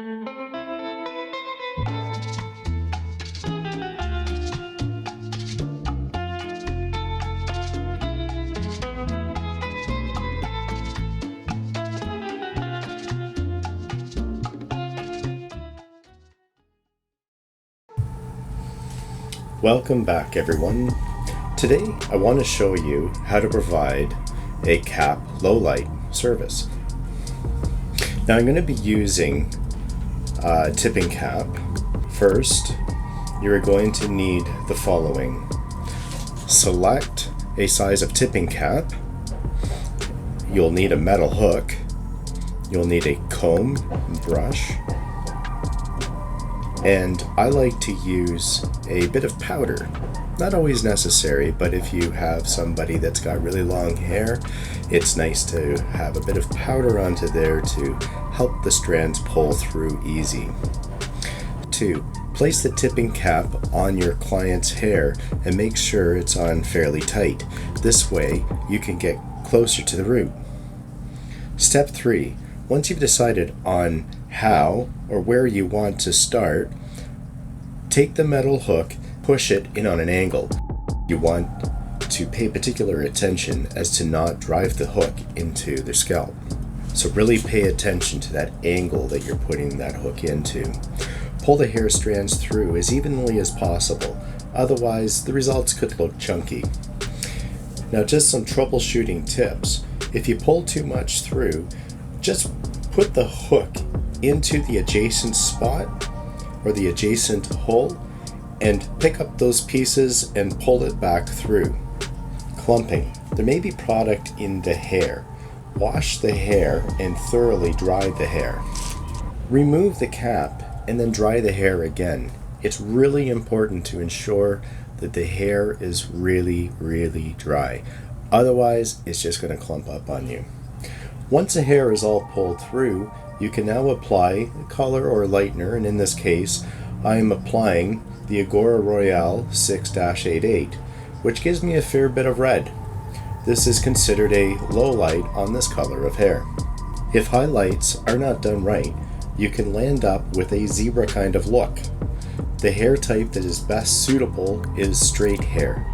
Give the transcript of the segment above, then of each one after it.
Welcome back, everyone. Today I want to show you how to provide a cap low-light service. Now I'm going to be using Tinting Cap. First, you're going to need the following. Select a size of Tinting Cap. You'll need a metal hook. You'll need a comb and brush. And I like to use a bit of powder. Not always necessary, but if you have somebody that's got really long hair, it's nice to have a bit of powder onto there to help the strands pull through easy. 2. Place the Tinting Cap on your client's hair and make sure it's on fairly tight. This way you can get closer to the root. Step 3. Once you've decided on how or where you want to start, take the metal hook, push it in on an angle. You want to pay particular attention as to not drive the hook into the scalp. So really pay attention to that angle that you're putting that hook into. Pull the hair strands through as evenly as possible, otherwise the results could look chunky. Now just some troubleshooting tips. If you pull too much through, just put the hook into the adjacent spot or the adjacent hole and pick up those pieces and pull it back through. Clumping. There may be product in the hair. Wash the hair and thoroughly dry the hair. Remove the cap and then dry the hair again. It's really important to ensure that the hair is really dry. Otherwise, it's just going to clump up on you. Once the hair is all pulled through, you can now apply color or lightener, and in this case, I am applying the Agora Royale 6-88, which gives me a fair bit of red. This is considered a low light on this color of hair. If highlights are not done right, you can land up with a zebra kind of look. The hair type that is best suitable is straight hair.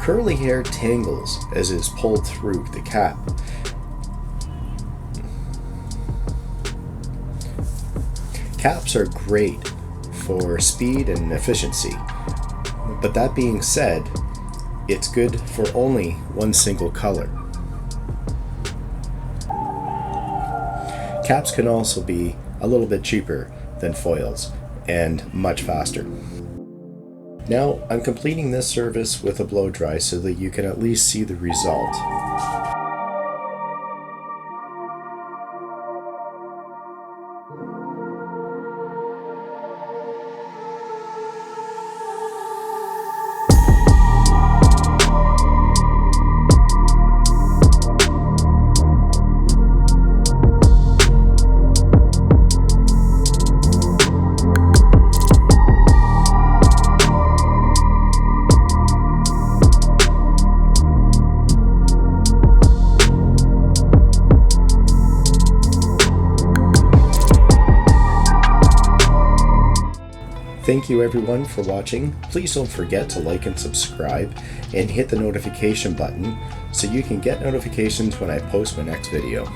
Curly hair tangles as it is pulled through the cap. Caps are great for speed and efficiency, but that being said, it's good for only one single color. Caps can also be a little bit cheaper than foils and much faster. Now I'm completing this service with a blow dry so that you can at least see the result. Thank you everyone for watching. Please don't forget to like and subscribe and hit the notification button so you can get notifications when I post my next video.